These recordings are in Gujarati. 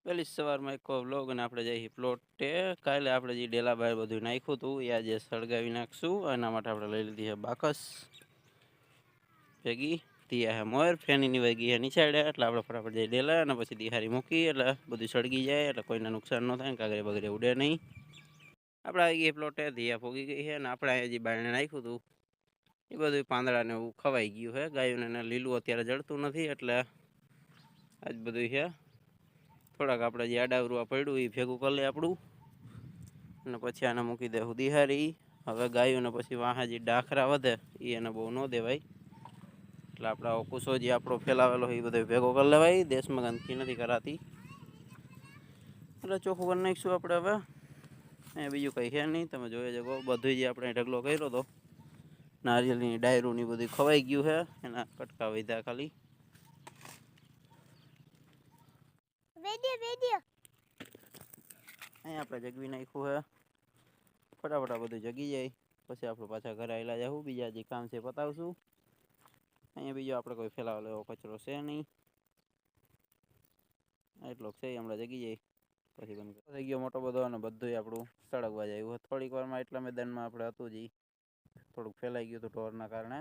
પેલી સવારમાં એક વ્લોગ અને આપણે જઈએ પ્લોટે. કાલે આપણે જે ડેલા બહાર બધું નાખ્યું હતું એ આજે સળગાવી નાખશું. એના માટે આપણે લઈ લીધી છે બાકસ ભેગી. ત્યાં હે મોર ફેનીની વાગી હે નીચાડ્યા એટલે આપણે ફટાફટ જઈ ડેલા અને પછી દિહારી મૂકી એટલે બધું સળગી જાય એટલે કોઈને નુકસાન ન થાય, કાગરે બગરે ઉડે નહીં. આપણે આવી ગઈ પ્લોટે, દિયા ફોગી ગઈ છે અને આપણે અહીંયા જે બારણે નાખ્યું હતું એ બધું પાંદડાને એવું ખવાઈ ગયું છે. ગાયોને લીલું અત્યારે જળતું નથી એટલે આજ બધું છે. થોડાક આપણે જે આડાવરું પડ્યું એ ભેગું કરી લે આપણું અને પછી આને મૂકી દેવું દિહારી. હવે ગાયોને પછી વાહ જે ડાખરા વધે એ એને બહુ ન દેવાય એટલે આપણે કુસો જે આપણો ફેલાવેલો એ બધો ભેગો કરી લેવાય. દેશમાં ગંદકી નથી કરાતી એટલે ચોખ્ખું કરી નાખીશું આપણે. હવે અહીંયા બીજું કંઈ છે નહીં, તમે જોઈ શકો બધું જે આપણે ઢગલો કર્યો હતો નારિયેળની ડાયરોની બધું ખવાઈ ગયું છે. એના કટકા વધ્યા ખાલી. અહીંયા આપણે જગવી નાખ્યું છે. ફટાફટ બધું જગી જાય પછી આપણે પાછા ઘરે આવેલા જવું. બીજા જે કામ છે પતાવશું. અહીંયા બીજો આપણે કોઈ ફેલાવેલો એવો કચરો છે નહીં, એટલો છે હમણાં જગી જાય પછી બંધ થઈ ગયો મોટો બધો અને બધું આપણું સળગવા જાય. થોડીક વારમાં એટલા મેદાનમાં આપણે હતું જ થોડુંક ફેલાઈ ગયું હતું ઢોરના કારણે,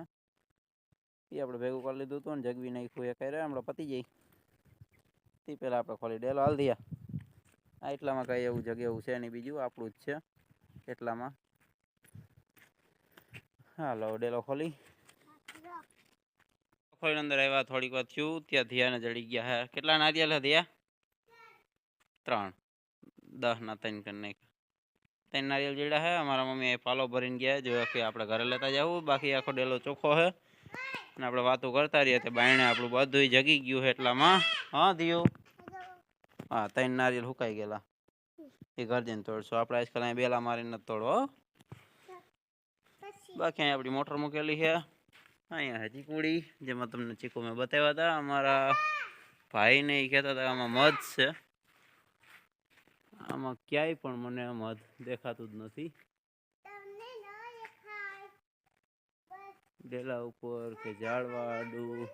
એ આપણે ભેગું કરી લીધું હતું ને જગવી નાખ્યું. એ કર્યા હમણાં પતી જાય તે પહેલાં આપણે ખોલી ડેલો હાલ દિયા. આ એટલામાં કંઈ એવું જગ્યા એવું છે નહીં, બીજું આપણું જ છે એટલામાં. હાલો ડેલો ખોલી અંદર આવ્યા. થોડીક વાર થયું ત્યાં ધ્યાને જડી ગયા હે. કેટલા નારિયેલ થયા? 3 10 ના 3 કરી નાખ્યા. 3 નારિયેલ જડ્યા હે. અમારા મમ્મી પાલો ભરીને ગયા જો કે આપણે ઘરે લેતા જવું. બાકી આખો ડેલો ચોખ્ખો હે અને આપણે વાતો કરતા રહીએ તે બાયણે આપણું બધું જગી ગયું છે એટલામાં. હા દિયો, હા 3 નારિયેલ સુકાઈ ગયેલા એ ઘર જઈને તોડશો. આપણે આજકાલ અહીંયા બેલા મારીને તોડો. બાકી અહીંયા આપણી મોટર મૂકેલી છે. અહીંયા હે ચીકુડી, જેમાં તમને ચીકુ મેં બતાવ્યા હતા. અમારા ભાઈને એ કહેતા હતા આમાં મધ છે. આમાં ક્યાંય પણ મને મધ દેખાતું જ નથી. ડેલા ઉપર કે ઝાડવા આડું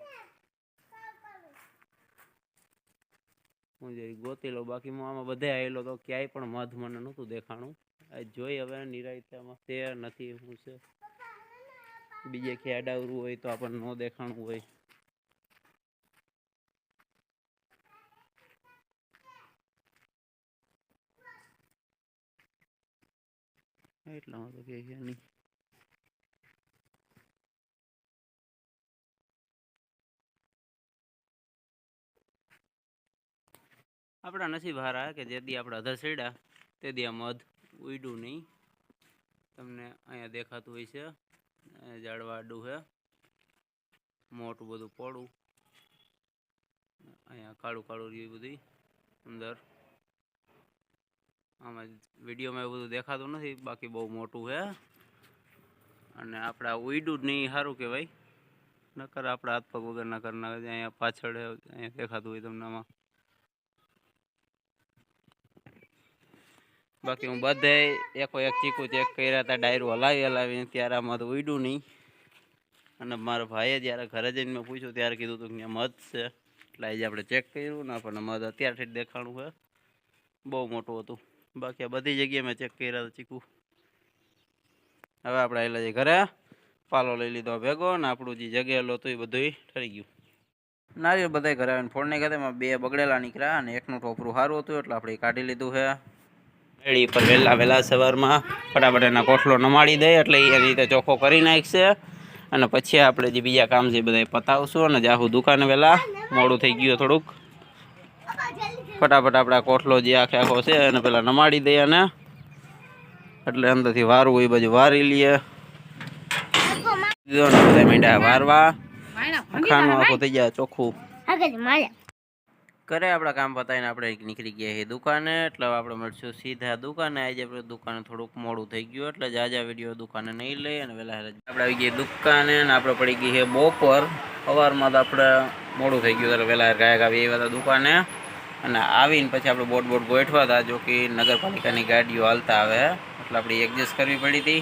હું જે ગોતી લો. બાકી હું આમાં બધે આવેલો તો ક્યાંય પણ મધ મને નહોતું દેખાણું. આ જોઈ હવે નિરાયતામાં તે નથી. શું છે બીજે ક્યાં આડાવરું હોય તો આપણને ન દેખાણું હોય. એટલામાં તો કે નહીં. આપણા નસીબ હારા કે જે દી આપણે અધર સેડા તે દી આ મધ ઉડ્યું નહીં. તમને અહીંયા દેખાતું હોય છે ઝાડવા આડું છે, મોટું બધું પોળું. અહીંયા કાળું કાળું રહ્યું બધું અંદર. આમાં વિડીયોમાં એવું બધું દેખાતું નથી, બાકી બહુ મોટું છે અને આપણે ઉડ્યું જ નહીં. સારું કહેવાય, નકર આપણે હાથ પગ વગરના કરના. અહીંયા પાછળ અહીંયા દેખાતું હોય તમને આમાં. બાકી હું બધે એક ચીકુ ચેક કર્યા હતા, ડાયરો હલાવીને ત્યારે આમાં તો ઉડ્યું નહીં. અને મારા ભાઈએ જ્યારે ઘરે જઈને મેં પૂછ્યું ત્યારે કીધું હતું કે મધ છે. એટલે આજે આપણે ચેક કર્યું ને આપણને મધ અત્યારથી જ દેખાણું છે. બહુ મોટું હતું. બાકી આ બધી જગ્યાએ મેં ચેક કર્યા હતા ચીકુ. હવે આપણે આવેલા જઈએ ઘરે. પાલો લઈ લીધો ભેગો ને આપણું જે જગેલો હતું એ બધું ઠરી ગયું. નારિયેળ બધા ઘરે આવીને ફોડને ગયા. એમાં 2 બગડેલા નીકળ્યા અને એકનું ટોપરું સારું હતું એટલે આપણે કાઢી લીધું છે. એડી પર વહેલા સવારમાં ફટાફટ એના કોઠલો નમાડી દે એટલે એની રીતે ચોખ્ખો કરી નાખશે. અને પછી આપણે જે બીજા કામ છે બધા પતાવશું અને જાહું દુકાને. વહેલા મોડું થઈ ગયું થોડુંક. ફટાફટ આપણા કોઠલો જે આખો છે અને પેલા નમાડી દઈએ અને એટલે અંદરથી વારવું એ બધું વારી લઈએ. બધા મીંડા વારવા ખાનું આખું થઈ જાય ચોખ્ખું. કરે આપણા કામ પતાવીને આપણે નીકળી ગયા છીએ દુકાને. એટલે આપણે મળશું સીધા દુકાને. આજે આપણે દુકાને થોડુંક મોડું થઈ ગયું એટલે જાજા વિડીયો દુકાને નહીં લઈ. અને વહેલા આપણે આવી ગયા દુકાને અને આપણે પડી ગઈ છે બપોર. સવારમાં તો આપણે મોડું થઈ ગયું એટલે વહેલા ગાયક આવી આવ્યા હતા દુકાને. અને આવીને પછી આપણે બોટ ગોઠવા હતા. જો કે નગરપાલિકાની ગાડીઓ હાલતા આવે એટલે આપણે એડજસ્ટ કરવી પડી હતી.